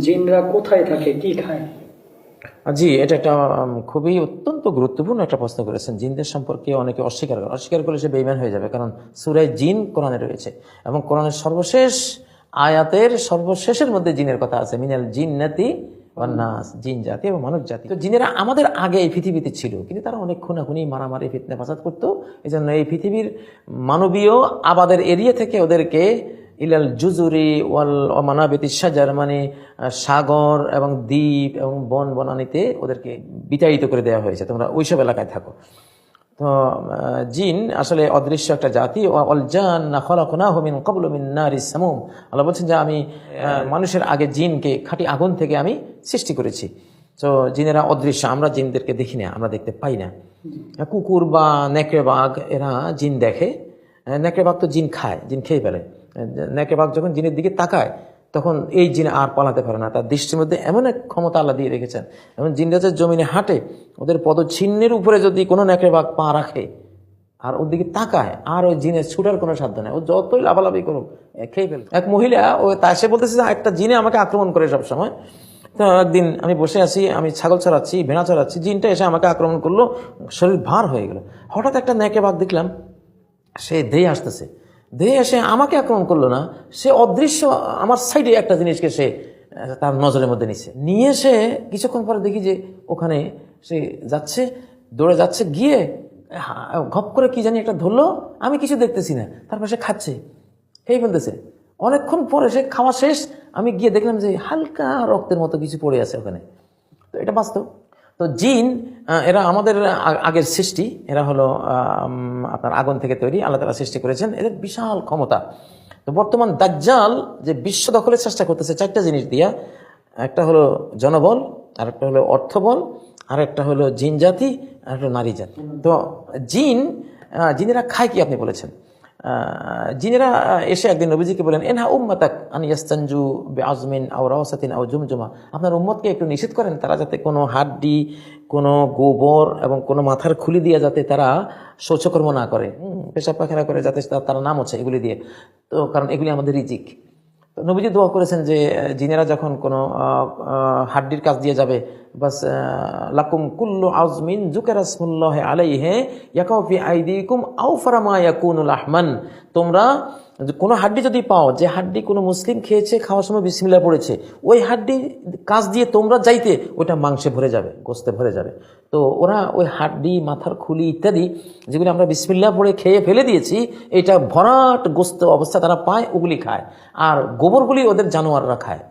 জিনরা কোথায় থাকে, কি খায়? জি, এটা একটা খুবই অত্যন্ত গুরুত্বপূর্ণ একটা প্রশ্ন করেছেন। জিনদের সম্পর্কে অনেকে অস্বীকার করলে সে বেঈমান হয়ে যাবে, কারণ সূরা জিন কোরআনে রয়েছে এবং কোরআনের সর্বশেষ আয়াতের সর্বশেষের মধ্যে জিনের কথা আছে, মিনাল জিন্নাতি ওয়ান নাস, জিন জাতি এবং মানব জাতি। তো জিনেরা আমাদের আগে এই পৃথিবীতে ছিল, কিন্তু তারা অনেক খুনাখুনি, মারামারি, ফিতনা ফাসাদ করতো। এই জন্য এই পৃথিবীর মানবীয় আবাদের এরিয়া থেকে ওদেরকে ইলাল জুজুরি ওয়াল মানাবিতি সাজার, মানে সাগর এবং দ্বীপ এবং বন বনানীতে ওদেরকে বিতাড়িত করে দেওয়া হয়েছে, তোমরা ওইসব এলাকায় থাকো। তো জিন আসলে অদৃশ্য একটা জাতি। ওয়াল জান্না খালাকনাহু মিন ক্বাবলু মিন নারিস সামুম, আল্লাহ বলছেন যে আমি মানুষের আগে জিনকে খাঁটি আগুন থেকে আমি সৃষ্টি করেছি। তো জিনেরা অদৃশ্য, আমরা জিনদেরকে দেখি না, আমরা দেখতে পাই না। কুকুর বা নেকড়ে বাঘ এরা জিন দেখে। নেকড়ে বাঘ তো জিন খায়, জিন খেয়ে ফেলে। নেকড়ে বাঘ যখন জিনের দিকে তাকায় তখন এই জিন আর পালাতে পারে না, তার দৃষ্টির মধ্যে এমন এক ক্ষমতা আল্লাহ দিয়ে রেখেছেন। এমন জিনরা যে জমিনে হাঁটে, ওদের পদচিহ্নের উপরে যদি কোনো নেকড়ে বাঘ পা রাখে আর ওর দিকে তাকায়, আর ওই জিনের ছুটার কোনো সাধ্য নেই, ও যতই লাফালাফি করুক খেয়ে ফেলবে। এক মহিলা ও তা সে বলতেছে যে একটা জিনে আমাকে আক্রমণ করে সবসময়। তো একদিন আমি বসে আছি, আমি ছাগল চড়াচ্ছি, ভেড়া চড়াচ্ছি, জিনটা এসে আমাকে আক্রমণ করলো, শরীর ভার হয়ে গেল। হঠাৎ একটা নেকড়ে বাঘ দেখলাম সে ধেয়ে আসতেছে, ধেয়ে এসে আমাকে আক্রমণ করলো না, সে অদৃশ্য আমার সাইডে একটা জিনিসকে সে তার নজরের মধ্যে নিয়ে এসে কিছুক্ষণ পরে দেখি যে ওখানে সে যাচ্ছে, দৌড়ে যাচ্ছে, গিয়ে ঘপ করে কি জানি একটা ধরলো, আমি কিছু দেখতেছি না, তারপর সে খাচ্ছে, খেয়ে ফেলতেছে। অনেকক্ষণ পরে সে খাওয়া শেষ, আমি গিয়ে দেখলাম যে হালকা রক্তের মতো কিছু পড়ে আছে ওখানে। তো এটা বাস্তব। তো জিন এরা আমাদের আগের সৃষ্টি, এরা হলো আপনার আগুন থেকে তৈরি, আল্লাহ তাআলা সৃষ্টি করেছেন, এদের বিশাল ক্ষমতা। তো বর্তমান দাজ্জাল যে বিশ্ব দখলের চেষ্টা করতেছে চারটা জিনিস দিয়া, একটা হলো জনবল, আর একটা হলো অর্থবল, আর একটা হলো জিন জাতি, আর একটা নারী জাতি। তো জিনেরা খায় কি আপনি বলেছেন। জিনেরা এসে একদিন নবীজিকে বলেন, এনহা উম্মাতাক আন ইয়াস্তানজু বিআজমিন আও রাওসাতিন আও জুমজুমা, আপনার উম্মতকে একটু নিষেধ করেন তারা যাতে কোনো হাড্ডি, কোনো গোবর এবং কোনো মাথার খুলি দিয়ে যাতে তারা শৌচকর্ম না করে, পেশাব পায়খানা করে, যাতে তারা নাম হচ্ছে এগুলি দিয়ে। তো কারণ এগুলি আমাদের রিজিক। তো নবীজি দোয়া করেছেন যে জিনেরা যখন কোনো হাড্ডির কাজ দিয়ে যাবে, বাস লাকুম কুল্লু আজমিন যুকিরা ইসমুল্লাহি আলাইহি ইয়াকাউ ফি আইদিকুম আও ফারামা ইয়াকুনুল আহমান, তোমরা কোনো হাড্ডি যদি পাও, যে হাড্ডি কোনো মুসলিম খেয়েছে, খাওয়ার সময় বিসমিল্লাহ পড়েছে, ওই হাড্ডি কাজ দিয়ে তোমরা যাইতে ওইটা মাংসে ভরে যাবে, গোস্তে ভরে যাবে। তো ওরা ওই হাড্ডি, মাথার খুলি ইত্যাদি যেগুলি আমরা বিসমিল্লাহ পড়ে খেয়ে ফেলে দিয়েছি, এটা ভরাট গোস্ত অবস্থা তারা পায়, ওগুলি খায়। আর গোবরগুলি ওদের জানোয়াররা খায়।